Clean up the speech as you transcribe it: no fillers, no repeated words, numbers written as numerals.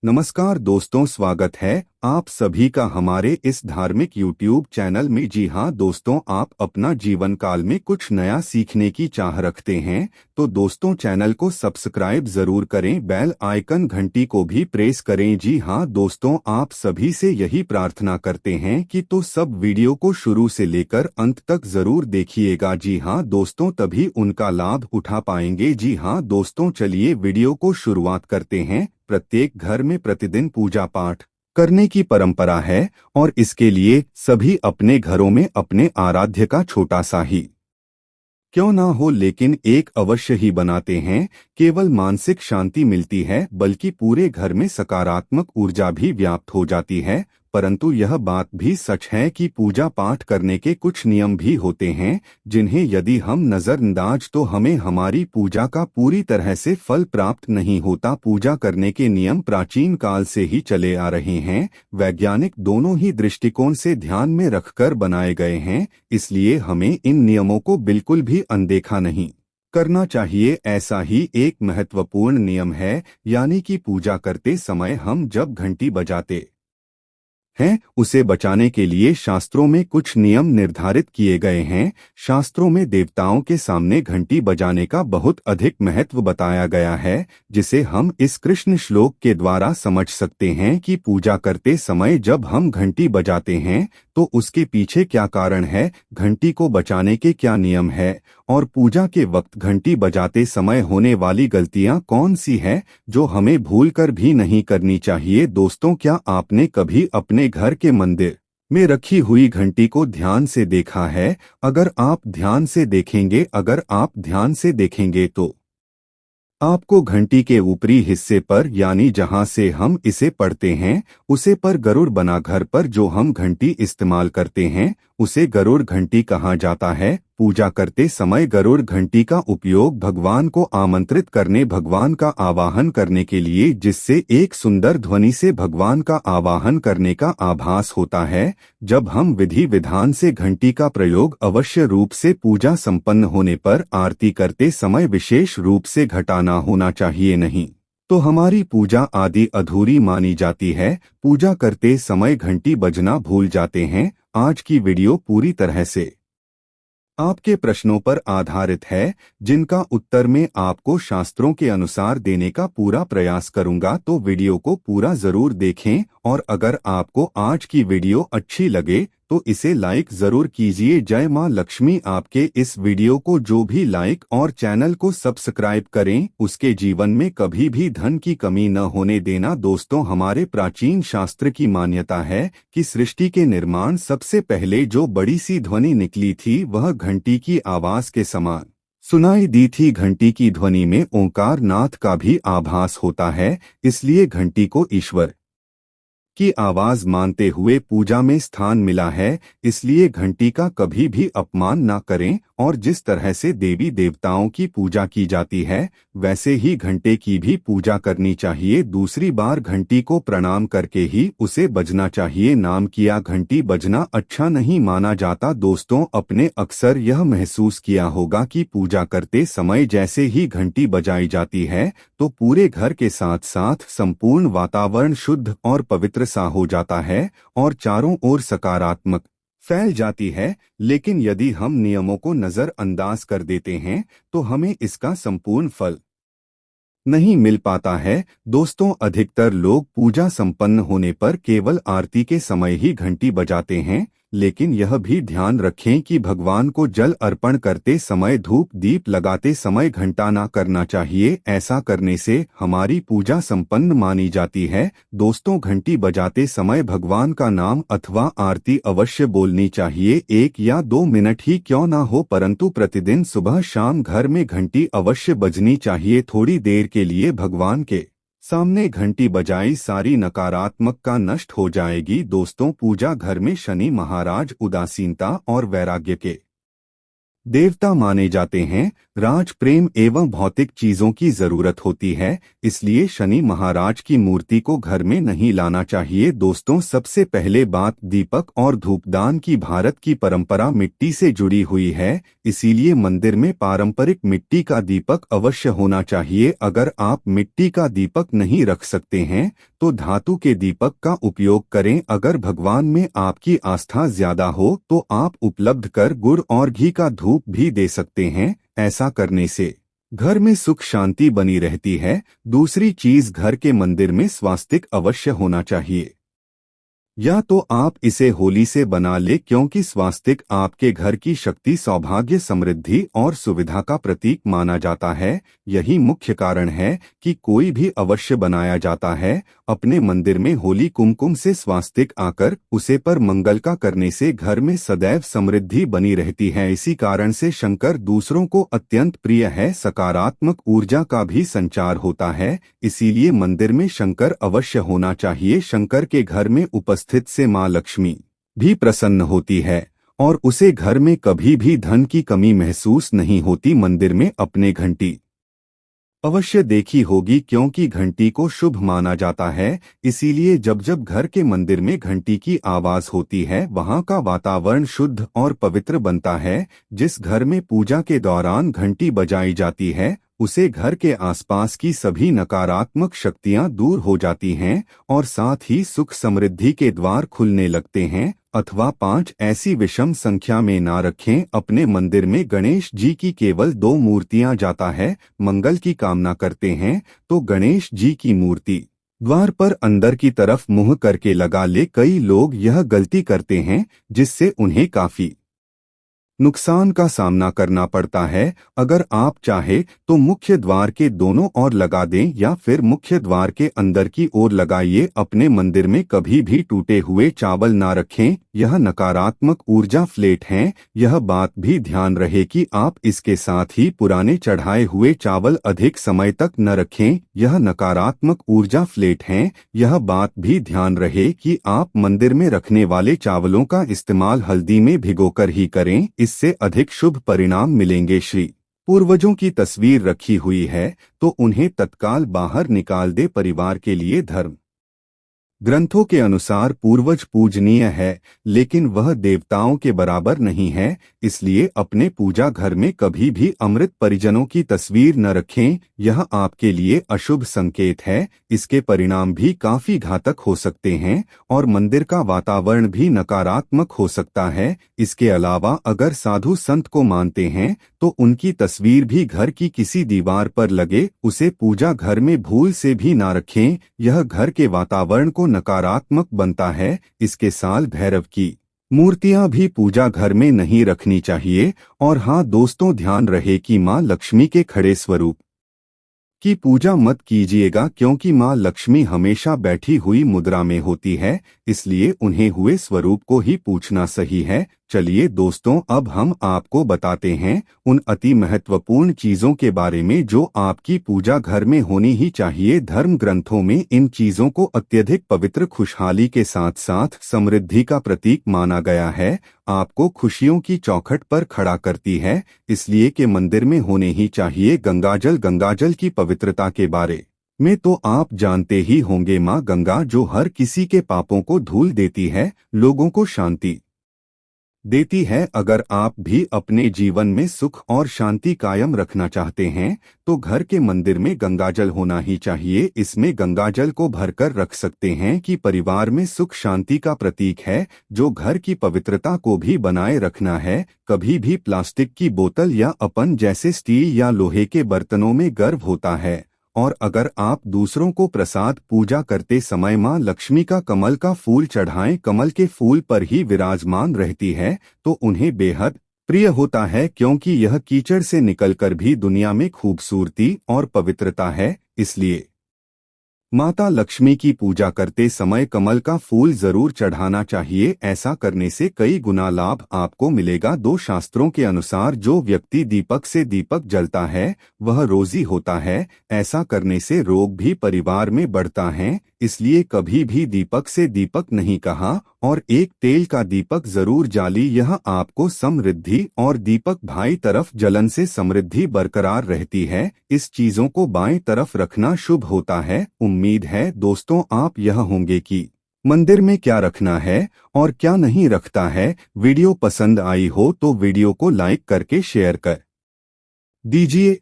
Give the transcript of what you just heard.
नमस्कार दोस्तों, स्वागत है आप सभी का हमारे इस धार्मिक YouTube चैनल में। जी हाँ दोस्तों, आप अपना जीवन काल में कुछ नया सीखने की चाह रखते हैं तो दोस्तों चैनल को सब्सक्राइब जरूर करें, बेल आइकन घंटी को भी प्रेस करें। जी हाँ दोस्तों, आप सभी से यही प्रार्थना करते हैं कि तो सब वीडियो को शुरू से लेकर अंत तक जरूर देखिएगा। जी हाँ दोस्तों, तभी उनका लाभ उठा पाएंगे। जी हाँ दोस्तों, चलिए वीडियो को शुरुआत करते हैं। प्रत्येक घर में प्रतिदिन पूजा पाठ करने की परंपरा है और इसके लिए सभी अपने घरों में अपने आराध्य का छोटा सा ही क्यों ना हो लेकिन एक अवश्य ही बनाते हैं। केवल मानसिक शांति मिलती है बल्कि पूरे घर में सकारात्मक ऊर्जा भी व्याप्त हो जाती है। परंतु यह बात भी सच है कि पूजा पाठ करने के कुछ नियम भी होते हैं जिन्हें यदि हम नजरअंदाज तो हमें हमारी पूजा का पूरी तरह से फल प्राप्त नहीं होता। पूजा करने के नियम प्राचीन काल से ही चले आ रहे हैं, वैज्ञानिक दोनों ही दृष्टिकोण से ध्यान में रखकर बनाए गए हैं, इसलिए हमें इन नियमों को बिल्कुल भी अनदेखा नहीं करना चाहिए। ऐसा ही एक महत्वपूर्ण नियम है, यानी कि पूजा करते समय हम जब घंटी बजाते हैं उसे बचाने के लिए शास्त्रों में कुछ नियम निर्धारित किए गए हैं। शास्त्रों में देवताओं के सामने घंटी बजाने का बहुत अधिक महत्व बताया गया है, जिसे हम इस कृष्ण श्लोक के द्वारा समझ सकते हैं कि पूजा करते समय जब हम घंटी बजाते हैं तो उसके पीछे क्या कारण है, घंटी को बचाने के क्या नियम है और पूजा के वक्त घंटी बजाते समय होने वाली गलतियां कौन सी हैं जो हमें भूलकर भी नहीं करनी चाहिए। दोस्तों, क्या आपने कभी अपने घर के मंदिर में रखी हुई घंटी को ध्यान से देखा है? अगर आप ध्यान से देखेंगे तो आपको घंटी के ऊपरी हिस्से पर, यानी जहां से हम इसे पढ़ते हैं उसे पर गरुड़ बना। घर पर जो हम घंटी इस्तेमाल करते हैं उसे गरुड़ घंटी कहा जाता है। पूजा करते समय गरुड़ घंटी का उपयोग भगवान को आमंत्रित करने, भगवान का आवाहन करने के लिए, जिससे एक सुंदर ध्वनि से भगवान का आवाहन करने का आभास होता है। जब हम विधि विधान से घंटी का प्रयोग अवश्य रूप से पूजा संपन्न होने पर आरती करते समय विशेष रूप से घटाना होना चाहिए, नहीं तो हमारी पूजा आदि अधूरी मानी जाती है। पूजा करते समय घंटी बजना भूल जाते हैं। आज की वीडियो पूरी तरह से आपके प्रश्नों पर आधारित है, जिनका उत्तर मैं आपको शास्त्रों के अनुसार देने का पूरा प्रयास करूंगा, तो वीडियो को पूरा जरूर देखें। और अगर आपको आज की वीडियो अच्छी लगे तो इसे लाइक जरूर कीजिए। जय मां लक्ष्मी। आपके इस वीडियो को जो भी लाइक और चैनल को सब्सक्राइब करें उसके जीवन में कभी भी धन की कमी न होने देना। दोस्तों, हमारे प्राचीन शास्त्र की मान्यता है कि सृष्टि के निर्माण सबसे पहले जो बड़ी सी ध्वनि निकली थी वह घंटी की आवाज के समान सुनाई दी थी। घंटी की ध्वनि में ओंकार नाथ का भी आभास होता है, इसलिए घंटी को ईश्वर की आवाज मानते हुए पूजा में स्थान मिला है। इसलिए घंटी का कभी भी अपमान न करें और जिस तरह से देवी देवताओं की पूजा की जाती है वैसे ही घंटे की भी पूजा करनी चाहिए। दूसरी बार घंटी को प्रणाम करके ही उसे बजना चाहिए। नाम किया घंटी बजना अच्छा नहीं माना जाता। दोस्तों, अपने अक्सर यह महसूस किया होगा कि पूजा करते समय जैसे ही घंटी बजाई जाती है तो पूरे घर के साथ साथ संपूर्ण वातावरण शुद्ध और पवित्र सा हो जाता है और चारों ओर सकारात्मक फैल जाती है। लेकिन यदि हम नियमों को नजरअंदाज कर देते हैं तो हमें इसका संपूर्ण फल नहीं मिल पाता है। दोस्तों, अधिकतर लोग पूजा संपन्न होने पर केवल आरती के समय ही घंटी बजाते हैं, लेकिन यह भी ध्यान रखें कि भगवान को जल अर्पण करते समय, धूप दीप लगाते समय घंटा ना करना चाहिए। ऐसा करने से हमारी पूजा संपन्न मानी जाती है। दोस्तों, घंटी बजाते समय भगवान का नाम अथवा आरती अवश्य बोलनी चाहिए। 1 या 2 मिनट ही क्यों ना हो, परंतु प्रतिदिन सुबह शाम घर में घंटी अवश्य बजनी चाहिए। थोड़ी देर के लिए भगवान के सामने घंटी बजाई सारी नकारात्मकता नष्ट हो जाएगी। दोस्तों, पूजा घर में शनि महाराज, उदासीनता और वैराग्य के देवता माने जाते हैं। राज प्रेम एवं भौतिक चीजों की जरूरत होती है, इसलिए शनि महाराज की मूर्ति को घर में नहीं लाना चाहिए। दोस्तों, सबसे पहले बात दीपक और धूपदान की। भारत की परंपरा मिट्टी से जुड़ी हुई है, इसीलिए मंदिर में पारंपरिक मिट्टी का दीपक अवश्य होना चाहिए। अगर आप मिट्टी का दीपक नहीं रख सकते हैं तो धातु के दीपक का उपयोग करें। अगर भगवान में आपकी आस्था ज्यादा हो तो आप उपलब्ध कर गुड़ और घी का धूप भी दे सकते हैं। ऐसा करने से घर में सुख शांति बनी रहती है। दूसरी चीज, घर के मंदिर में स्वास्तिक अवश्य होना चाहिए। या तो आप इसे होली से बना ले, क्योंकि स्वास्तिक आपके घर की शक्ति, सौभाग्य, समृद्धि और सुविधा का प्रतीक माना जाता है। यही मुख्य कारण है कि कोई भी अवश्य बनाया जाता है। अपने मंदिर में होली कुमकुम से स्वास्तिक आकर उसे पर मंगल का करने से घर में सदैव समृद्धि बनी रहती है। इसी कारण से शंकर दूसरों को अत्यंत प्रिय है। सकारात्मक ऊर्जा का भी संचार होता है, इसीलिए मंदिर में शंकर अवश्य होना चाहिए। शंकर के घर में उपस्थित से माँ लक्ष्मी भी प्रसन्न होती है और उसे घर में कभी भी धन की कमी महसूस नहीं होती। मंदिर में अपने घंटी अवश्य देखी होगी, क्योंकि घंटी को शुभ माना जाता है। इसीलिए जब जब घर के मंदिर में घंटी की आवाज होती है, वहां का वातावरण शुद्ध और पवित्र बनता है। जिस घर में पूजा के दौरान घंटी बजाई जाती है, उसे घर के आसपास की सभी नकारात्मक शक्तियां दूर हो जाती हैं और साथ ही सुख समृद्धि के द्वार खुलने लगते हैं। अथवा 5 ऐसी विषम संख्या में ना रखें। अपने मंदिर में गणेश जी की केवल 2 मूर्तियां जाता है। मंगल की कामना करते हैं तो गणेश जी की मूर्ति द्वार पर अंदर की तरफ मुंह करके लगा ले। कई लोग यह गलती करते हैं, जिससे उन्हें काफी नुकसान का सामना करना पड़ता है। अगर आप चाहे तो मुख्य द्वार के दोनों ओर लगा दें या फिर मुख्य द्वार के अंदर की ओर लगाइए। अपने मंदिर में कभी भी टूटे हुए चावल ना रखें, यह नकारात्मक ऊर्जा फ्लेट हैं। यह बात भी ध्यान रहे कि आप इसके साथ ही पुराने चढ़ाए हुए चावल अधिक समय तक न रखें, यह नकारात्मक ऊर्जा फ्लेट हैं। यह बात भी ध्यान रहे कि आप मंदिर में रखने वाले चावलों का इस्तेमाल हल्दी में भिगोकर ही करें, इससे अधिक शुभ परिणाम मिलेंगे। श्री पूर्वजों की तस्वीर रखी हुई है तो उन्हें तत्काल बाहर निकाल दे। परिवार के लिए धर्म ग्रंथों के अनुसार पूर्वज पूजनीय है, लेकिन वह देवताओं के बराबर नहीं है। इसलिए अपने पूजा घर में कभी भी अमृत परिजनों की तस्वीर न रखें, यह आपके लिए अशुभ संकेत है। इसके परिणाम भी काफी घातक हो सकते हैं और मंदिर का वातावरण भी नकारात्मक हो सकता है। इसके अलावा अगर साधु संत को मानते हैं तो उनकी तस्वीर भी घर की किसी दीवार पर लगे। उसे पूजा घर में भूल से भी ना रखें, यह घर के वातावरण को नकारात्मक बनता है। इसके साल भैरव की मूर्तियां भी पूजा घर में नहीं रखनी चाहिए। और हाँ दोस्तों, ध्यान रहे कि माँ लक्ष्मी के खड़े स्वरूप की पूजा मत कीजिएगा, क्योंकि माँ लक्ष्मी हमेशा बैठी हुई मुद्रा में होती है, इसलिए उन्हें हुए स्वरूप को ही पूछना सही है। चलिए दोस्तों, अब हम आपको बताते हैं उन अति महत्वपूर्ण चीजों के बारे में जो आपकी पूजा घर में होनी ही चाहिए। धर्म ग्रंथों में इन चीजों को अत्यधिक पवित्र, खुशहाली के साथ साथ समृद्धि का प्रतीक माना गया है। आपको खुशियों की चौखट पर खड़ा करती है, इसलिए कि मंदिर में होने ही चाहिए। गंगाजल की पवित्रता के बारे में तो आप जानते ही होंगे। माँ गंगा जो हर किसी के पापों को धुल देती है, लोगों को शांति देती है। अगर आप भी अपने जीवन में सुख और शांति कायम रखना चाहते हैं तो घर के मंदिर में गंगाजल होना ही चाहिए। इसमें गंगाजल को भरकर रख सकते हैं कि परिवार में सुख शांति का प्रतीक है, जो घर की पवित्रता को भी बनाए रखना है। कभी भी प्लास्टिक की बोतल या अपन जैसे स्टील या लोहे के बर्तनों में गर्व होता है। और अगर आप दूसरों को प्रसाद पूजा करते समय माँ लक्ष्मी का कमल का फूल चढ़ाएं, कमल के फूल पर ही विराजमान रहती है तो उन्हें बेहद प्रिय होता है, क्योंकि यह कीचड़ से निकलकर भी दुनिया में खूबसूरती और पवित्रता है। इसलिए माता लक्ष्मी की पूजा करते समय कमल का फूल जरूर चढ़ाना चाहिए। ऐसा करने से कई गुना लाभ आपको मिलेगा। दो शास्त्रों के अनुसार जो व्यक्ति दीपक से दीपक जलता है वह रोजी होता है। ऐसा करने से रोग भी परिवार में बढ़ता है, इसलिए कभी भी दीपक से दीपक नहीं कहा और एक तेल का दीपक जरूर जाली। यह आपको समृद्धि और दीपक बाईं तरफ जलन से समृद्धि बरकरार रहती है। इस चीजों को बाएं तरफ रखना शुभ होता है। उम्मीद है दोस्तों आप यह होंगे कि मंदिर में क्या रखना है और क्या नहीं रखता है। वीडियो पसंद आई हो तो वीडियो को लाइक करके शेयर कर दीजिए।